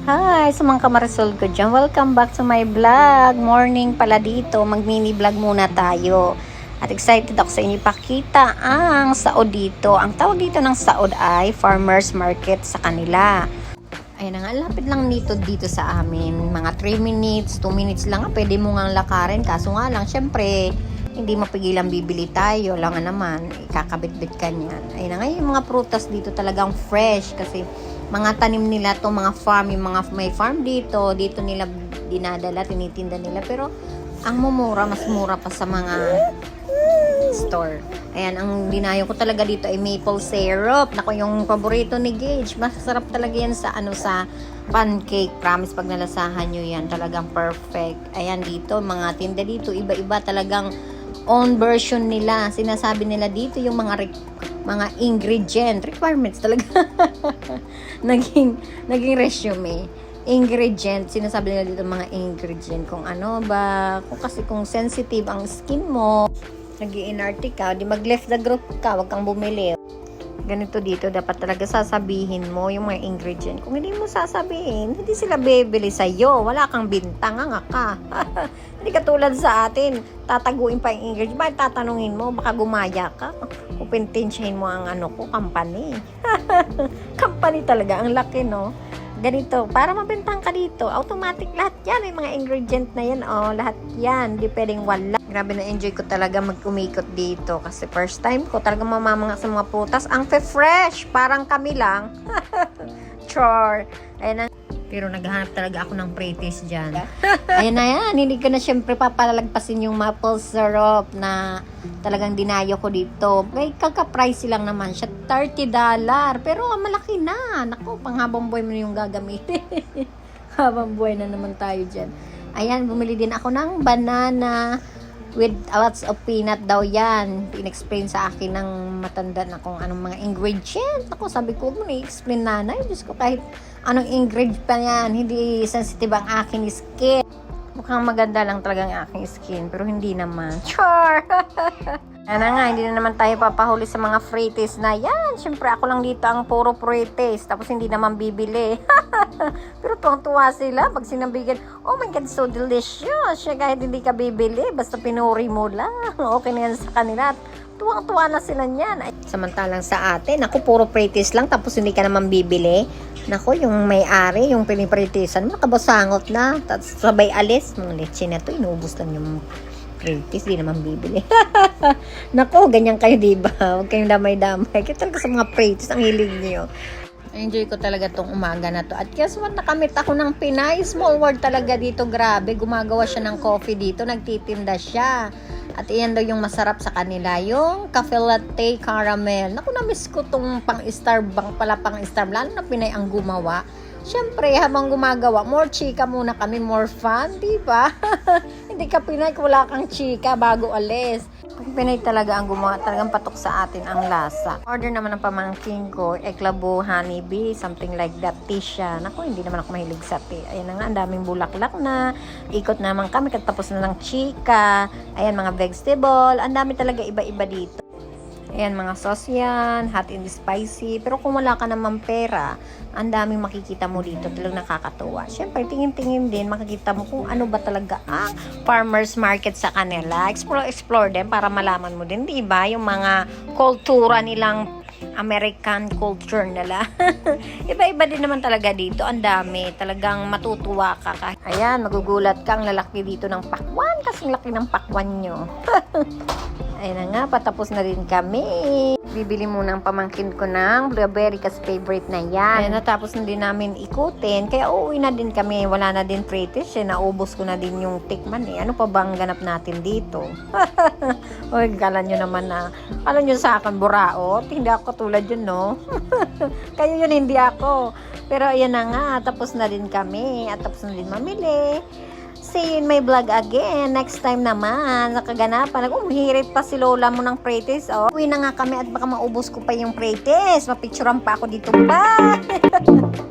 Hi, sa mga kamarisol ko dyan. Welcome back to my vlog. Morning pala dito. Mag-mini vlog muna tayo. At excited ako sa inyo ipakita ang saod dito. Ang tawag dito ng saod ay farmers market sa kanila. Ayan na nga, lapit lang dito sa amin. Mga 3 minutes, 2 minutes lang. Pwede mo nga lakarin. Kaso nga lang, syempre, hindi mapigilan bibili tayo. Lang nga naman, ikakabit-bit ka niyan. Ayan na nga, yung mga prutas dito talagang fresh. Kasi mga tanim nila to, mga farm, yung mga may farm dito nila dinadala, tinitinda nila. Pero ang mumura, mas mura pa sa mga store. Ayan, ang dinayo ko talaga dito ay maple syrup. Nako, yung paborito ni Gage. Masarap talaga yan sa sa pancake. Promise, pag nalasahan nyo yan, talagang perfect. Ayan, dito, mga tinda dito, iba-iba talagang own version nila. Sinasabi nila dito yung mga ingredient requirements talaga. naging resume ingredient, sinasabi nila dito mga ingredient kung ano ba, kung sensitive ang skin mo, nag-i-inarte ka, di mag-left the group ka, wag kang bumili. Ganito dito, dapat talaga sasabihin mo yung mga ingredient. Kung hindi mo sasabihin, hindi sila bibili sa'yo. Wala kang bintang, nga ka. Hindi katulad sa atin, tataguin pa yung ingredient. Bakit tatanungin mo? Baka gumaya ka. Upintensyahin mo ang company. Company talaga, ang laki, no? Ganito, para mabentang ka dito, automatic lahat yan, yung mga ingredient na yan, lahat yan, di pwedeng wala. Grabe, na enjoy ko talaga mag-umikot dito kasi first time ko talaga mamamanga sa mga prutas, ang fresh, parang kami lang. Char. Ayan na. Pero naghahanap talaga ako ng pretties dyan. Ayan na yan, hindi ko na syempre papalalagpasin yung maple syrup na talagang dinayo ko dito. May kaka-price lang naman siya, $30. Pero malaki na. Naku, panghabang buhay mo na yung gagamitin. Habang buhay na naman tayo dyan. Ayan, bumili din ako ng banana with lots of peanut daw yan. In-explain sa akin ng matanda na kung anong mga ingredient. Ako, sabi ko, huwag mo na-explain, nanay. Diyos ko, kahit anong ingredient pa yan, hindi sensitive ang aking skin. Mukhang maganda lang talaga ang aking skin, pero hindi naman. Char! Ano nga, hindi na naman tayo papahuli sa mga frites na yan. Siyempre, ako lang dito ang puro frites, tapos hindi naman bibili. Pero tuwang-tuwa sila pag sinabigan, oh my God, so delicious. Siya, kahit hindi ka bibili, basta pinuri mo lang. Okay na yan sa kanila. Tuwang-tuwa na sila niyan. Samantalang sa atin, ako puro frites lang, tapos hindi ka naman bibili. Nako, yung may-ari, yung pinipritisan mo, nakabasangot na. Tapos sabay alis, mga leche na to, inubos lang yung frites, di naman bibili. Nako, ganyan kayo, diba? Huwag kayong damay-damay. Kaya talaga sa mga frites, ang hilig niyo. Enjoy ko talaga tong umaga na to. At guess what, nakamit ako ng Pinay. Small world talaga dito, grabe. Gumagawa siya ng coffee dito, nagtitinda siya. At iyan daw yung masarap sa kanila, yung cafe latte caramel. Naku, na-miss ko tong pang-Starbucks pala, pang-Starbucks. Lalo na Pinay ang gumawa. Siyempre, habang gumagawa, more chika muna kami, more fun, diba? Hindi ka Pinay kung wala kang chika bago alis. Kung Pinay talaga ang gumawa, talagang patok sa atin ang lasa. Order naman ng pamangkin ko, eklabo, honeybee, something like that, tisha. Naku, hindi naman ako mahilig sa tea. Ayan na nga, ang daming bulaklak na. Ikot naman kami, katapos na ng chika. Ayan, mga vegetable. Ang dami talaga iba-iba dito. Ayan, mga sauce yan, hot and spicy. Pero kung wala ka naman pera, ang daming makikita mo dito. Talagang nakakatuwa. Siyempre, tingin-tingin din, makikita mo kung ano ba talaga ang farmers market sa kanila. Explore din para malaman mo din, di ba? Yung mga kultura nilang American culture nila. Iba-iba din naman talaga dito. Ang dami. Talagang matutuwa ka. Ayan, magugulat ka. Ang lalaki dito ng pakwan. Kasing laki ng pakwan nyo. Ayan na nga, patapos na rin kami. Bibili muna ang pamangkin ko ng blueberry kasi favorite na yan. Ayan, natapos na din namin ikutin. Kaya uuwi na din kami. Wala na din prettish. Naubos ko na din yung tikman eh. Ano pa bang ganap natin dito? Uy, kala nyo naman na. Kala nyo sa akin, buraot. Hindi ako katulad yun, no? Kayo yun, hindi ako. Pero ayan na nga, tapos na din kami. At tapos na din mamili. See you in my vlog again. Next time naman, sa kaganapan. Umihirit pa si lola mo ng pretties. Uwi na nga kami at baka maubos ko pa yung pretties. Mapicturean pa ako dito. Bye!